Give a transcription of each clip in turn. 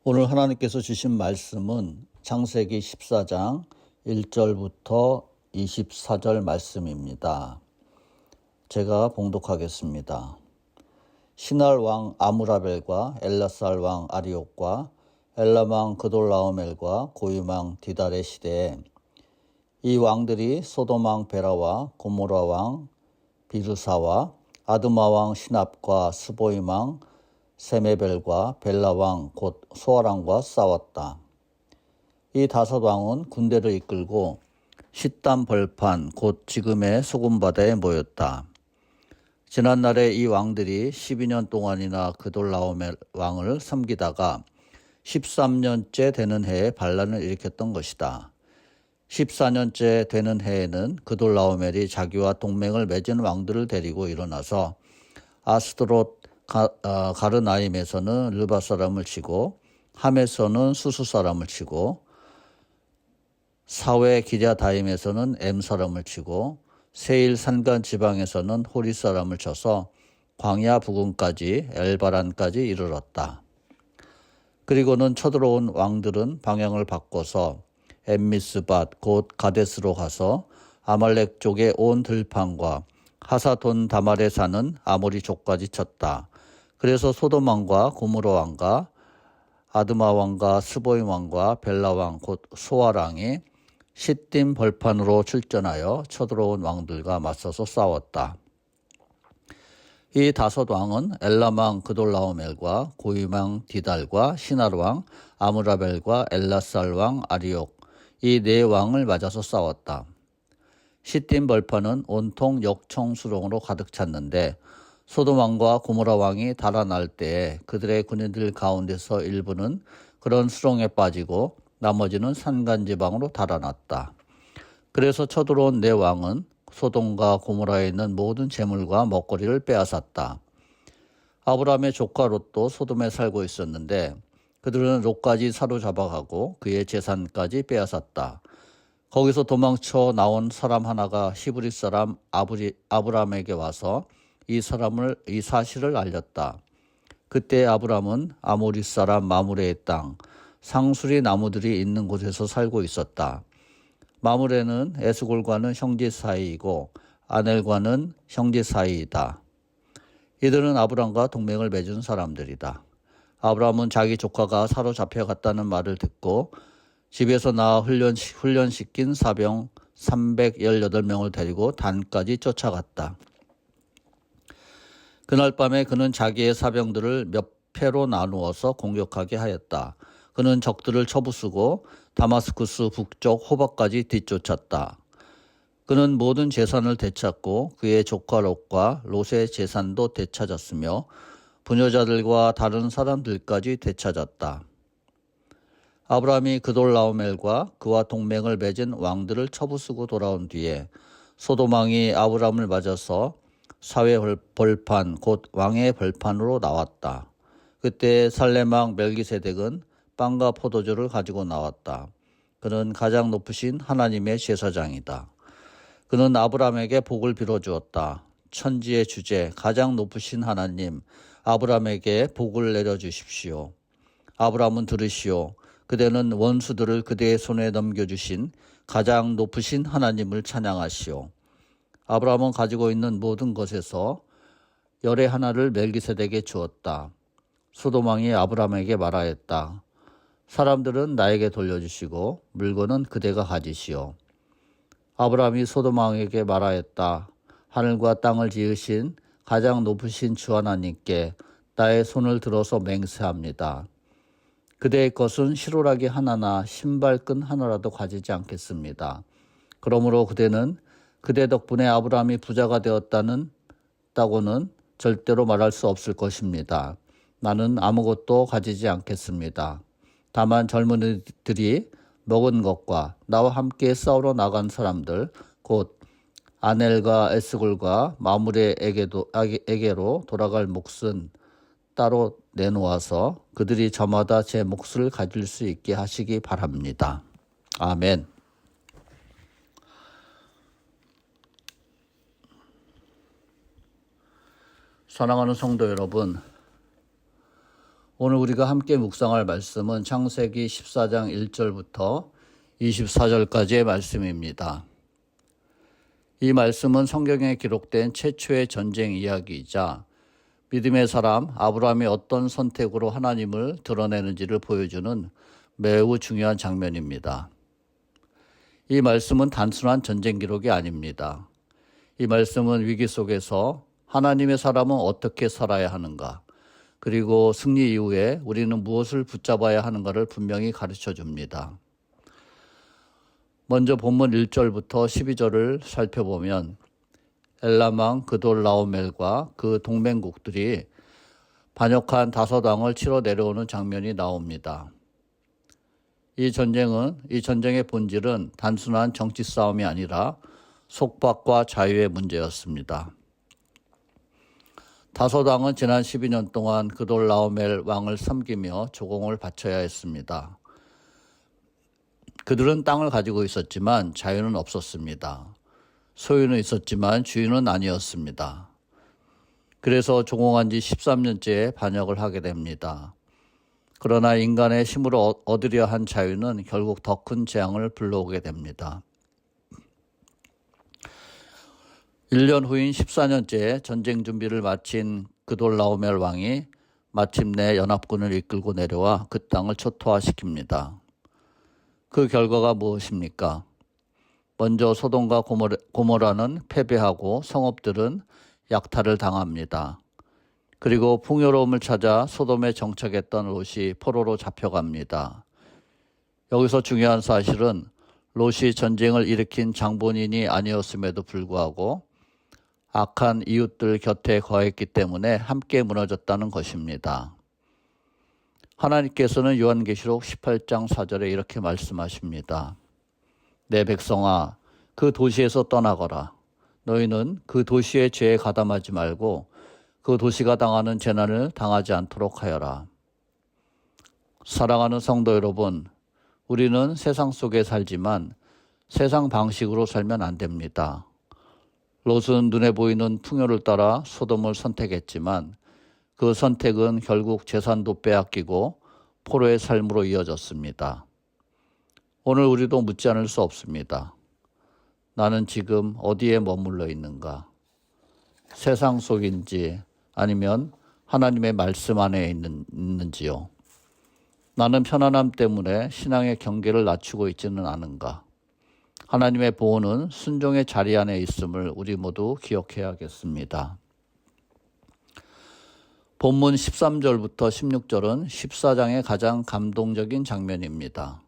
오늘 하나님께서 주신 말씀은 창세기 14장 1절부터 24절 말씀입니다. 제가 봉독하겠습니다. 시날 왕 아므라벨과 엘라살 왕 아리옥과 엘람 왕 그돌라오멜과 고임 왕 디달의 시대에 이 왕들이 소돔 왕 베라와 고모라 왕 비르사와 아드마 왕 시납과 스보임 왕 세메벨과 벨라 왕 곧 소아랑과 싸웠다. 이 다섯 왕은 군대를 이끌고 싯담 벌판 곧 지금의 소금바다에 모였다. 지난날에 이 왕들이 12년 동안이나 그돌라오멜 왕을 섬기다가 13년째 되는 해에 반란을 일으켰던 것이다. 14년째 되는 해에는 그돌라오멜이 자기와 동맹을 맺은 왕들을 데리고 일어나서 아스드롯 가르나임에서는 르바 사람을 치고 함에서는 수수 사람을 치고 사웨 기랴다임에서는 엠 사람을 치고 세일 산간 지방에서는 호리 사람을 쳐서 광야 부근까지 엘바란까지 이르렀다. 그리고는 쳐들어온 왕들은 방향을 바꿔서 엠미스밭 곧 가데스로 가서 아말렉 쪽의 온 들판과 하사돈 다말에 사는 아모리 족까지 쳤다. 그래서 소돔 왕과 고모라 왕과 아드마 왕과 스보임 왕과 벨라 왕 곧 소아랑이 싯딤 벌판으로 출전하여 쳐들어온 왕들과 맞서서 싸웠다. 이 다섯 왕은 엘람 왕 그돌라오멜과 고임 왕 디달과 시날 왕 아므라벨과 엘라살 왕 아리옥 이 네 왕을 맞아서 싸웠다. 싯딤 벌판은 온통 역청수롱으로 가득 찼는데 소돔 왕과 고모라 왕이 달아날 때에 그들의 군인들 가운데서 일부는 그런 수렁에 빠지고 나머지는 산간지방으로 달아났다. 그래서 쳐들어온 네 왕은 소돔과 고모라에 있는 모든 재물과 먹거리를 빼앗았다. 아브라함의 조카 롯도 소돔에 살고 있었는데 그들은 롯까지 사로잡아가고 그의 재산까지 빼앗았다. 거기서 도망쳐 나온 사람 하나가 히브리 사람 아브라함에게 와서 이 사실을 알렸다. 그때 아브라함은 아모리 사람 마므레의 땅 상수리 나무들이 있는 곳에서 살고 있었다. 마므레는 에스골과는 형제 사이이고 아넬과는 형제 사이이다. 이들은 아브라함과 동맹을 맺은 사람들이다. 아브라함은 자기 조카가 사로잡혀갔다는 말을 듣고 집에서 나와 훈련시킨 사병 318명을 데리고 단까지 쫓아갔다. 그날 밤에 그는 자기의 사병들을 몇 패로 나누어서 공격하게 하였다. 그는 적들을 쳐부수고 다마스쿠스 북쪽 호박까지 뒤쫓았다. 그는 모든 재산을 되찾고 그의 조카 롯과 롯의 재산도 되찾았으며 부녀자들과 다른 사람들까지 되찾았다. 아브라함이 그돌라오멜과 그와 동맹을 맺은 왕들을 쳐부수고 돌아온 뒤에 소돔 왕이 아브라함을 맞아서 사회 벌판 곧 왕의 벌판으로 나왔다. 그때 살렘 왕 멜기세덱은 빵과 포도주를 가지고 나왔다. 그는 가장 높으신 하나님의 제사장이다. 그는 아브라함에게 복을 빌어주었다. 천지의 주제 가장 높으신 하나님 아브라함에게 복을 내려주십시오. 아브라함은 들으시오. 그대는 원수들을 그대의 손에 넘겨주신 가장 높으신 하나님을 찬양하시오. 아브라함은 가지고 있는 모든 것에서 열의 하나를 멜기세덱에게 주었다. 소돔 왕이 아브라함에게 말하였다. 사람들은 나에게 돌려주시고 물건은 그대가 가지시오. 아브라함이 소돔 왕에게 말하였다. 하늘과 땅을 지으신 가장 높으신 주 하나님께 나의 손을 들어서 맹세합니다. 그대의 것은 실오라기 하나나 신발끈 하나라도 가지지 않겠습니다. 그러므로 그대는 그대 덕분에 아브라함이 부자가 되었다고는 절대로 말할 수 없을 것입니다. 나는 아무것도 가지지 않겠습니다. 다만 젊은이들이 먹은 것과 나와 함께 싸우러 나간 사람들 곧 아넬과 에스골과 마므레에게로 돌아갈 몫은 따로 내놓아서 그들이 저마다 제 몫을 가질 수 있게 하시기 바랍니다. 아멘. 사랑하는 성도 여러분, 오늘 우리가 함께 묵상할 말씀은 창세기 14장 1절부터 24절까지의 말씀입니다. 이 말씀은 성경에 기록된 최초의 전쟁 이야기이자 믿음의 사람 아브라함이 어떤 선택으로 하나님을 드러내는지를 보여주는 매우 중요한 장면입니다. 이 말씀은 단순한 전쟁 기록이 아닙니다. 이 말씀은 위기 속에서 하나님의 사람은 어떻게 살아야 하는가, 그리고 승리 이후에 우리는 무엇을 붙잡아야 하는가를 분명히 가르쳐 줍니다. 먼저 본문 1절부터 12절을 살펴보면 엘람왕 그돌라오멜과 그 동맹국들이 반역한 다섯왕을 치러 내려오는 장면이 나옵니다. 이 전쟁의 본질은 단순한 정치 싸움이 아니라 속박과 자유의 문제였습니다. 다섯왕은 지난 12년 동안 그돌라오멜 왕을 섬기며 조공을 바쳐야 했습니다. 그들은 땅을 가지고 있었지만 자유는 없었습니다. 소유는 있었지만 주인은 아니었습니다. 그래서 조공한 지 13년째 반역을 하게 됩니다. 그러나 인간의 힘으로 얻으려 한 자유는 결국 더 큰 재앙을 불러오게 됩니다. 1년 후인 14년째 전쟁 준비를 마친 그돌라오멜 왕이 마침내 연합군을 이끌고 내려와 그 땅을 초토화시킵니다. 그 결과가 무엇입니까? 먼저 소돔과 고모라는 패배하고 성읍들은 약탈을 당합니다. 그리고 풍요로움을 찾아 소돔에 정착했던 롯이 포로로 잡혀갑니다. 여기서 중요한 사실은 롯이 전쟁을 일으킨 장본인이 아니었음에도 불구하고 악한 이웃들 곁에 거했기 때문에 함께 무너졌다는 것입니다. 하나님께서는 요한계시록 18장 4절에 이렇게 말씀하십니다. 내 백성아, 그 도시에서 떠나거라. 너희는 그 도시의 죄에 가담하지 말고 그 도시가 당하는 재난을 당하지 않도록 하여라. 사랑하는 성도 여러분, 우리는 세상 속에 살지만 세상 방식으로 살면 안 됩니다. 롯은 눈에 보이는 풍요를 따라 소돔을 선택했지만 그 선택은 결국 재산도 빼앗기고 포로의 삶으로 이어졌습니다. 오늘 우리도 묻지 않을 수 없습니다. 나는 지금 어디에 머물러 있는가? 세상 속인지 아니면 하나님의 말씀 안에 있는지요? 나는 편안함 때문에 신앙의 경계를 낮추고 있지는 않은가? 하나님의 보호는 순종의 자리 안에 있음을 우리 모두 기억해야겠습니다. 본문 13절부터 16절은 14장의 가장 감동적인 장면입니다.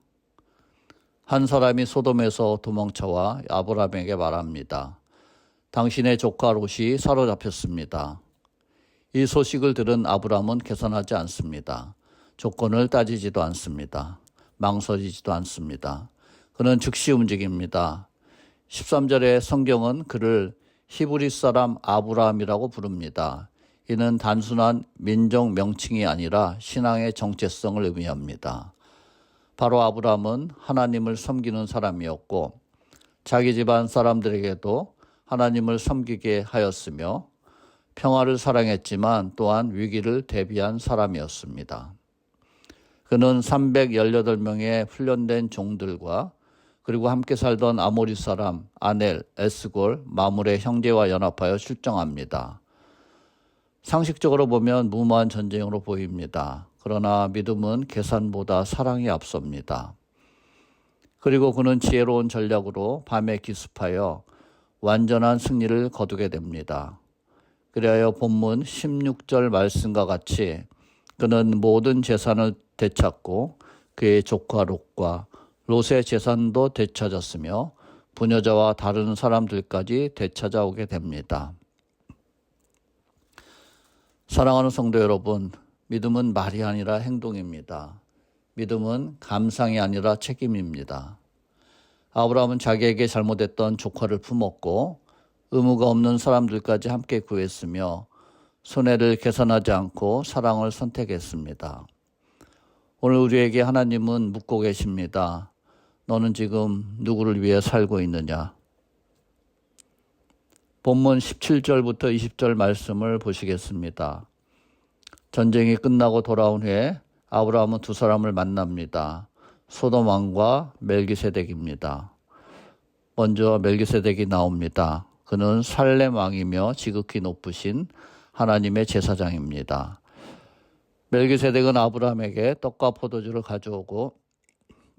한 사람이 소돔에서 도망쳐와 아브라함에게 말합니다. 당신의 조카 롯이 사로잡혔습니다. 이 소식을 들은 아브라함은 개선하지 않습니다. 조건을 따지지도 않습니다. 망설이지도 않습니다. 그는 즉시 움직입니다. 13절의 성경은 그를 히브리 사람 아브라함이라고 부릅니다. 이는 단순한 민족 명칭이 아니라 신앙의 정체성을 의미합니다. 바로 아브라함은 하나님을 섬기는 사람이었고 자기 집안 사람들에게도 하나님을 섬기게 하였으며 평화를 사랑했지만 또한 위기를 대비한 사람이었습니다. 그는 318명의 훈련된 종들과 그리고 함께 살던 아모리 사람 아넬, 에스골, 마물의 형제와 연합하여 출정합니다. 상식적으로 보면 무모한 전쟁으로 보입니다. 그러나 믿음은 계산보다 사랑이 앞섭니다. 그리고 그는 지혜로운 전략으로 밤에 기습하여 완전한 승리를 거두게 됩니다. 그리하여 본문 16절 말씀과 같이 그는 모든 재산을 되찾고 그의 조카 롯과 롯의 재산도 되찾았으며 부녀자와 다른 사람들까지 되찾아오게 됩니다. 사랑하는 성도 여러분, 믿음은 말이 아니라 행동입니다. 믿음은 감상이 아니라 책임입니다. 아브라함은 자기에게 잘못했던 조카를 품었고 의무가 없는 사람들까지 함께 구했으며 손해를 계산하지 않고 사랑을 선택했습니다. 오늘 우리에게 하나님은 묻고 계십니다. 너는 지금 누구를 위해 살고 있느냐? 본문 17절부터 20절 말씀을 보시겠습니다. 전쟁이 끝나고 돌아온 후에 아브라함은 두 사람을 만납니다. 소돔 왕과 멜기세덱입니다. 먼저 멜기세덱이 나옵니다. 그는 살렘 왕이며 지극히 높으신 하나님의 제사장입니다. 멜기세덱은 아브라함에게 떡과 포도주를 가져오고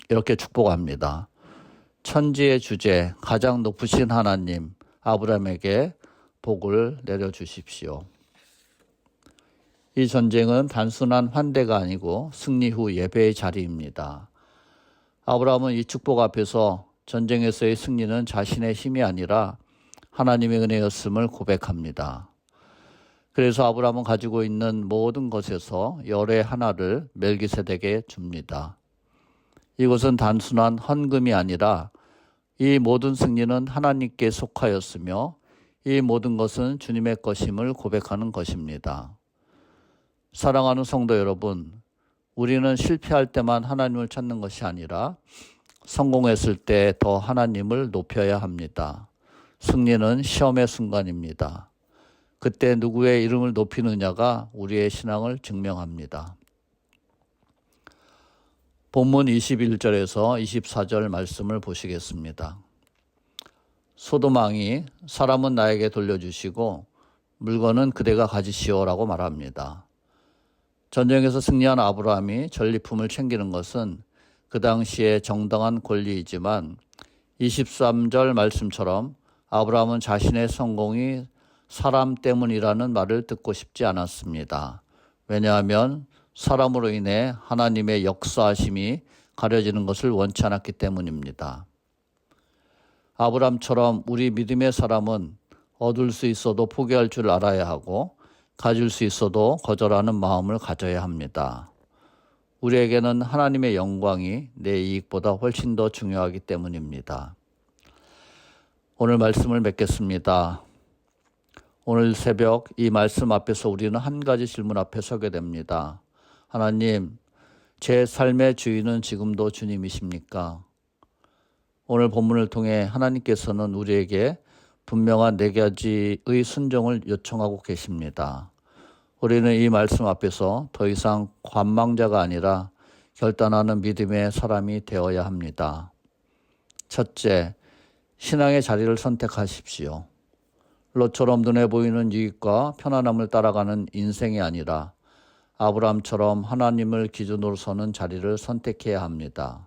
이렇게 축복합니다. 천지의 주제, 가장 높으신 하나님 아브라함에게 복을 내려주십시오. 이 전쟁은 단순한 환대가 아니고 승리 후 예배의 자리입니다. 아브라함은 이 축복 앞에서 전쟁에서의 승리는 자신의 힘이 아니라 하나님의 은혜였음을 고백합니다. 그래서 아브라함은 가지고 있는 모든 것에서 열의 하나를 멜기세덱에게 줍니다. 이것은 단순한 헌금이 아니라 이 모든 승리는 하나님께 속하였으며 이 모든 것은 주님의 것임을 고백하는 것입니다. 사랑하는 성도 여러분, 우리는 실패할 때만 하나님을 찾는 것이 아니라 성공했을 때 더 하나님을 높여야 합니다. 승리는 시험의 순간입니다. 그때 누구의 이름을 높이느냐가 우리의 신앙을 증명합니다. 본문 21절에서 24절 말씀을 보시겠습니다. 소돔 왕이 사람은 나에게 돌려주시고 물건은 그대가 가지시오라고 말합니다. 전쟁에서 승리한 아브라함이 전리품을 챙기는 것은 그 당시의 정당한 권리이지만 23절 말씀처럼 아브라함은 자신의 성공이 사람 때문이라는 말을 듣고 싶지 않았습니다. 왜냐하면 사람으로 인해 하나님의 역사하심이 가려지는 것을 원치 않았기 때문입니다. 아브라함처럼 우리 믿음의 사람은 얻을 수 있어도 포기할 줄 알아야 하고 가질 수 있어도 거절하는 마음을 가져야 합니다. 우리에게는 하나님의 영광이 내 이익보다 훨씬 더 중요하기 때문입니다. 오늘 말씀을 맺겠습니다. 오늘 새벽 이 말씀 앞에서 우리는 한 가지 질문 앞에 서게 됩니다. 하나님, 제 삶의 주인은 지금도 주님이십니까? 오늘 본문을 통해 하나님께서는 우리에게 분명한 4가지의 순종을 요청하고 계십니다. 우리는 이 말씀 앞에서 더 이상 관망자가 아니라 결단하는 믿음의 사람이 되어야 합니다. 첫째, 신앙의 자리를 선택하십시오. 롯처럼 눈에 보이는 유익과 편안함을 따라가는 인생이 아니라 아브라함처럼 하나님을 기준으로 서는 자리를 선택해야 합니다.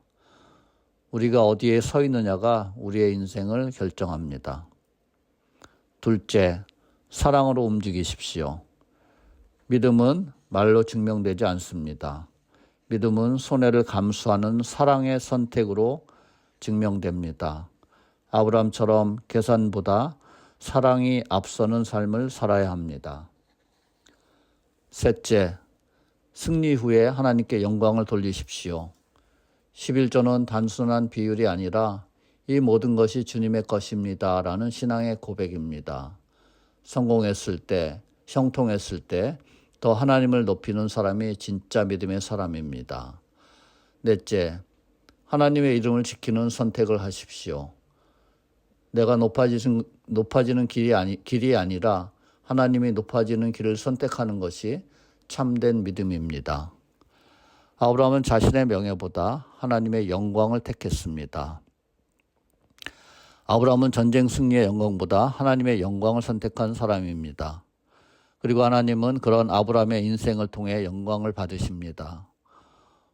우리가 어디에 서 있느냐가 우리의 인생을 결정합니다. 둘째, 사랑으로 움직이십시오. 믿음은 말로 증명되지 않습니다. 믿음은 손해를 감수하는 사랑의 선택으로 증명됩니다. 아브라함처럼 계산보다 사랑이 앞서는 삶을 살아야 합니다. 셋째, 승리 후에 하나님께 영광을 돌리십시오. 11조는 단순한 비율이 아니라 이 모든 것이 주님의 것입니다 라는 신앙의 고백입니다. 성공했을 때, 형통했을 때 더 하나님을 높이는 사람이 진짜 믿음의 사람입니다. 넷째, 하나님의 이름을 지키는 선택을 하십시오. 내가 높아지는 길이 아니라 하나님이 높아지는 길을 선택하는 것이 참된 믿음입니다. 아브라함은 자신의 명예보다 하나님의 영광을 택했습니다. 아브라함은 전쟁 승리의 영광보다 하나님의 영광을 선택한 사람입니다. 그리고 하나님은 그런 아브라함의 인생을 통해 영광을 받으십니다.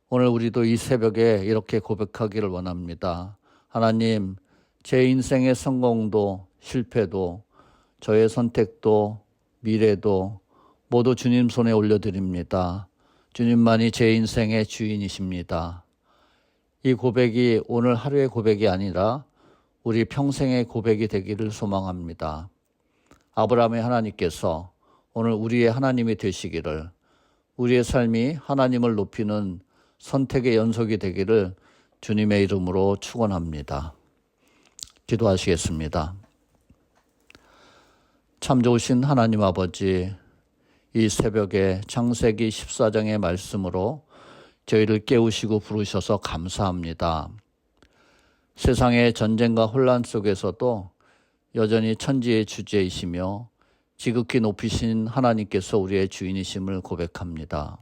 오늘 우리도 이 새벽에 이렇게 고백하기를 원합니다. 하나님, 제 인생의 성공도 실패도 저의 선택도 미래도 모두 주님 손에 올려드립니다. 주님만이 제 인생의 주인이십니다. 이 고백이 오늘 하루의 고백이 아니라 우리 평생의 고백이 되기를 소망합니다. 아브라함의 하나님께서 오늘 우리의 하나님이 되시기를, 우리의 삶이 하나님을 높이는 선택의 연속이 되기를 주님의 이름으로 축원합니다. 기도하시겠습니다. 참 좋으신 하나님 아버지, 이 새벽에 창세기 14장의 말씀으로 저희를 깨우시고 부르셔서 감사합니다. 세상의 전쟁과 혼란 속에서도 여전히 천지의 주제이시며 지극히 높이신 하나님께서 우리의 주인이심을 고백합니다.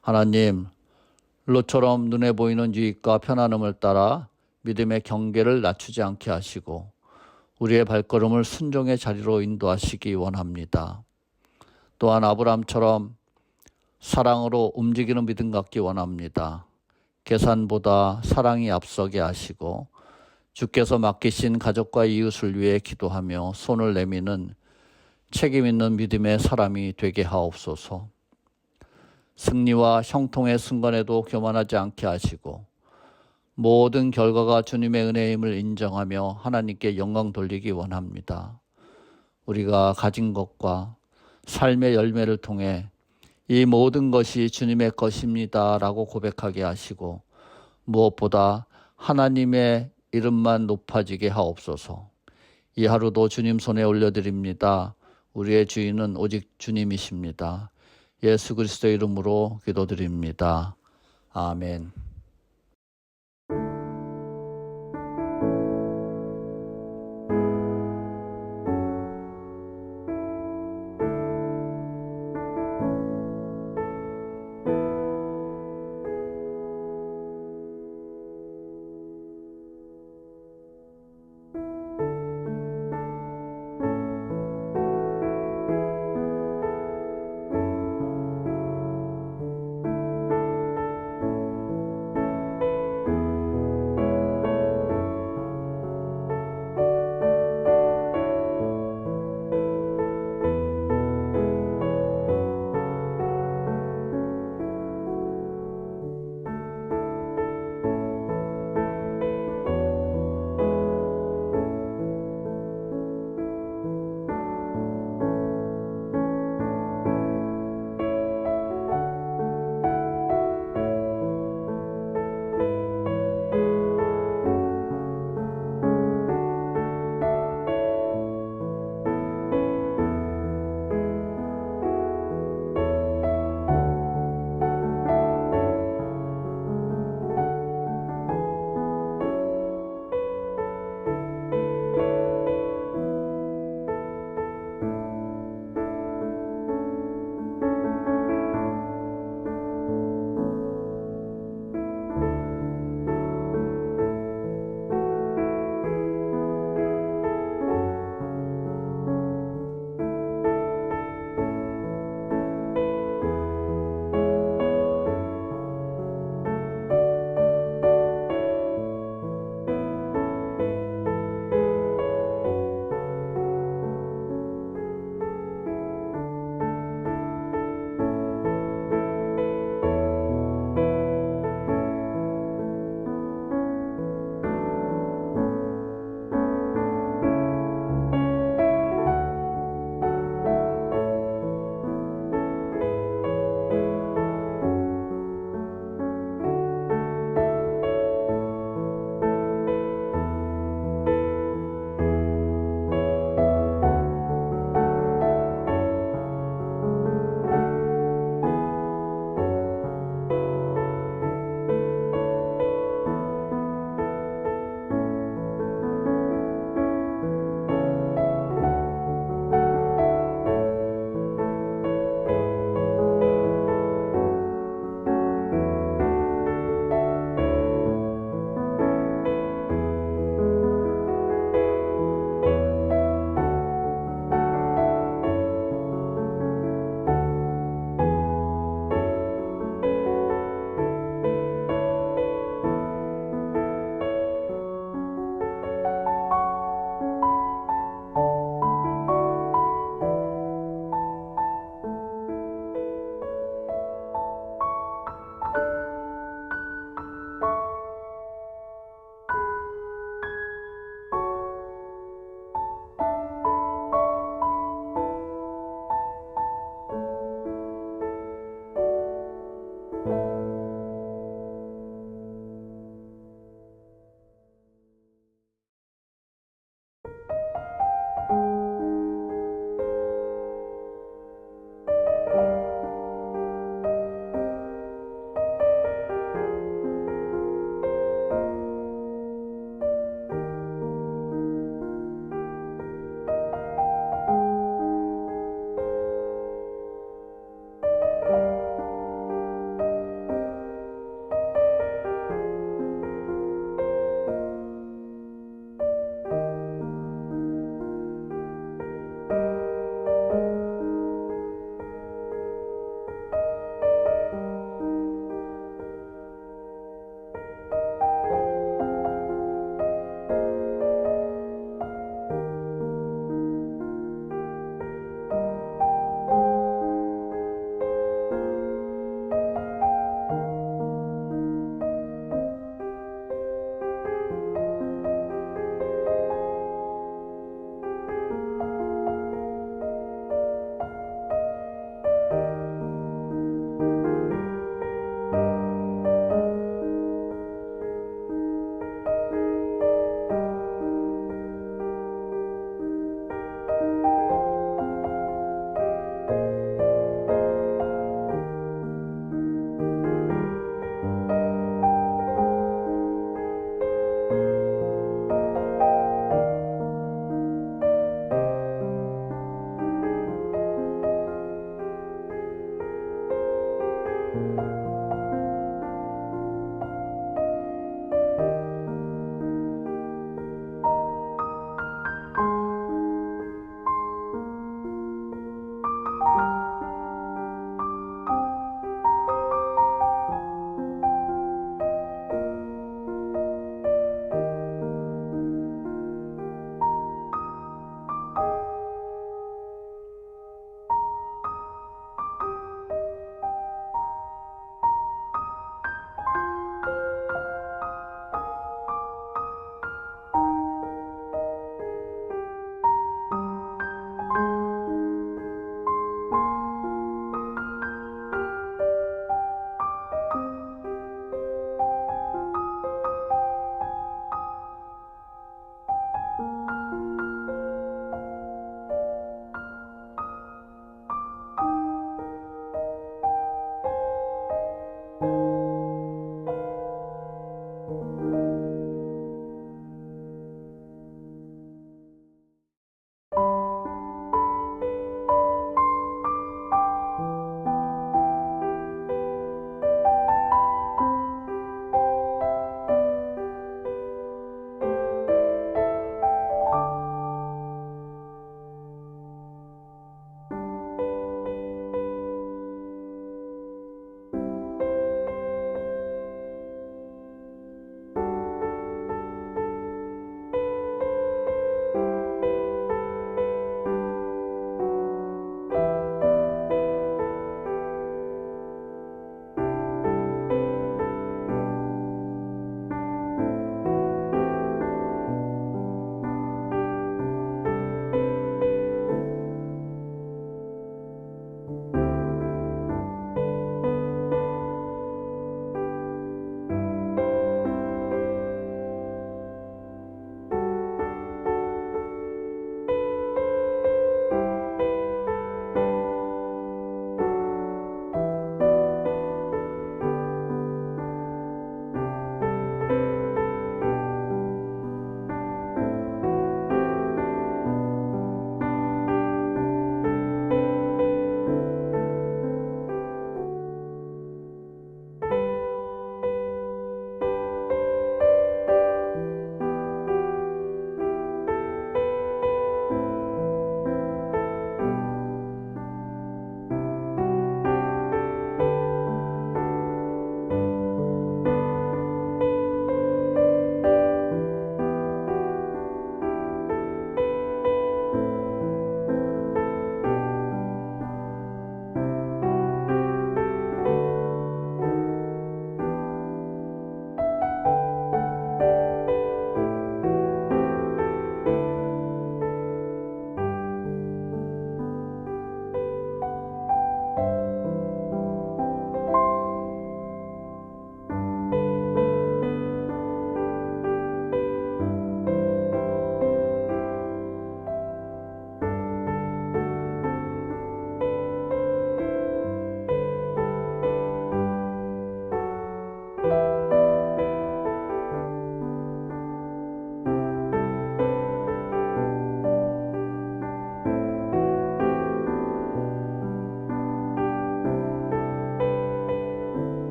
하나님, 롯처럼 눈에 보이는 유익과 편안함을 따라 믿음의 경계를 낮추지 않게 하시고 우리의 발걸음을 순종의 자리로 인도하시기 원합니다. 또한 아브라함처럼 사랑으로 움직이는 믿음 갖기 원합니다. 계산보다 사랑이 앞서게 하시고 주께서 맡기신 가족과 이웃을 위해 기도하며 손을 내미는 책임 있는 믿음의 사람이 되게 하옵소서. 승리와 형통의 순간에도 교만하지 않게 하시고 모든 결과가 주님의 은혜임을 인정하며 하나님께 영광 돌리기 원합니다. 우리가 가진 것과 삶의 열매를 통해 이 모든 것이 주님의 것입니다 라고 고백하게 하시고 무엇보다 하나님의 이름만 높아지게 하옵소서. 이 하루도 주님 손에 올려드립니다. 우리의 주인은 오직 주님이십니다. 예수 그리스도의 이름으로 기도드립니다. 아멘.